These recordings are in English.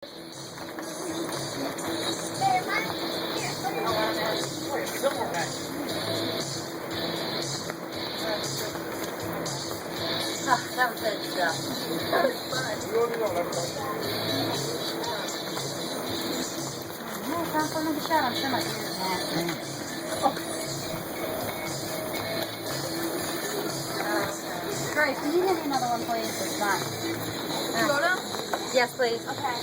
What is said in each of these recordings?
That was good stuff. That was fun. Time for another shot. I'm sure my ears are nasty. Grace, can you give me another one, please? It's not. You want them? Yes, please. Okay.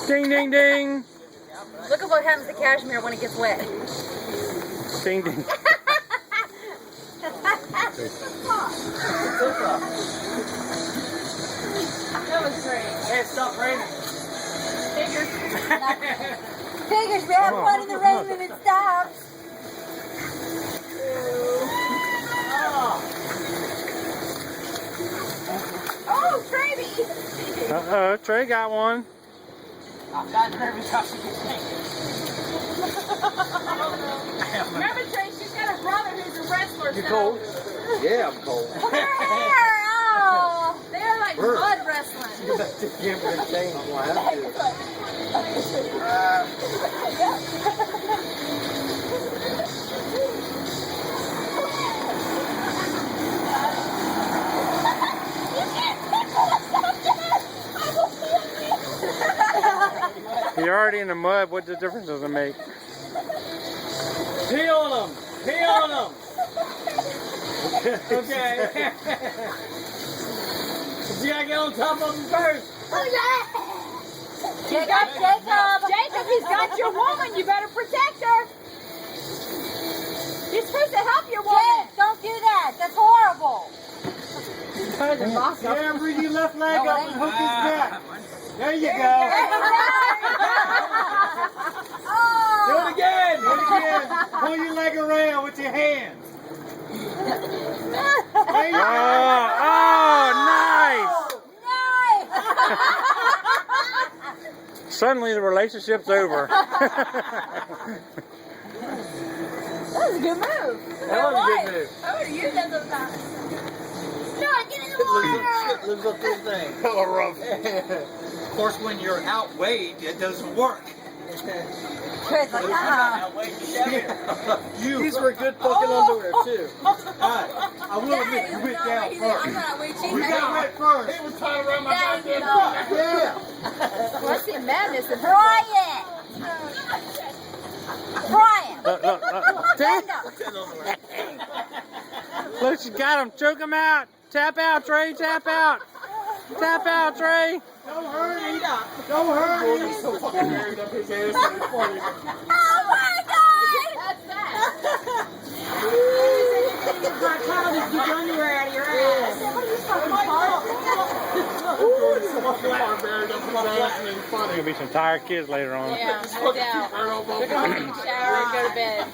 Ding, ding, ding. Look at what happens to cashmere when it gets wet. Ding, ding. That was great. Hey, it stopped raining. Figures we have fun in the rain when it stops. Oh, Tracy! Uh-oh, Trey got one. I've gotten her every time she gets me. Remember, Tracy, she's got a brother who's a wrestler. You so- cold? Yeah, I'm cold. Look at her hair. Oh. They're like mud wrestling. You got to give me the thing. I'm like, that's good. You're already in the mud. What difference does it make? Pee on them. Pee on them. Okay. You gotta get on top of them first. Jacob. Jacob, he's got your woman. You better protect her. You're supposed to help your woman. Jake, don't do that. That's horrible. Yeah, bring your left leg up and hook his neck. There you go. Do it again. Do it again. Pull your leg around with your hands. There you go. Oh, nice! Nice! Suddenly the relationship's over. That was a good move. That was a good move. I would have used that sometimes. No, get in the water! Lives up to the thing. Hella rough. Of course, when you're outweighed, it doesn't work. Chris, like, These were good fucking underwear, too. Alright, I will admit, you went down I'm first. not way cheap. You went first. It was tied around my goddamn neck. Yeah. I see madness in her. try it! Try it! Look, Stand up! look, she got him. Choke him out. Tap out, Trey. Tap out. Tap out, Trey. Don't hurt him. Don't hurt him. He's so fucking married up his ass. It's funny. Oh my God! That's that. Get your underwear out of your ass. What are you talking There's gonna be some tired kids later on. Yeah, no doubt. They're going to take a shower and go to bed.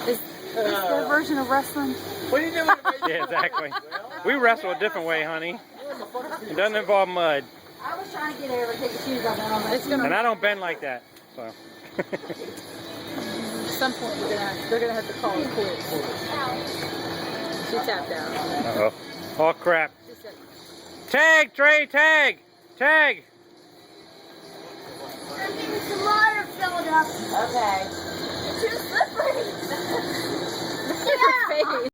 Is their version of wrestling? What are you doing? Yeah, exactly. We wrestle a different way, honey. It doesn't involve mud, I was trying to get her to take the shoes off and all that. It's gonna. and I don't bend like that. So. At some point, they're gonna have to call it quits. She tapped out. Uh-oh. Oh crap. She said, Tag, Trey, tag, tag. Some water filled up. Okay. Look at her face.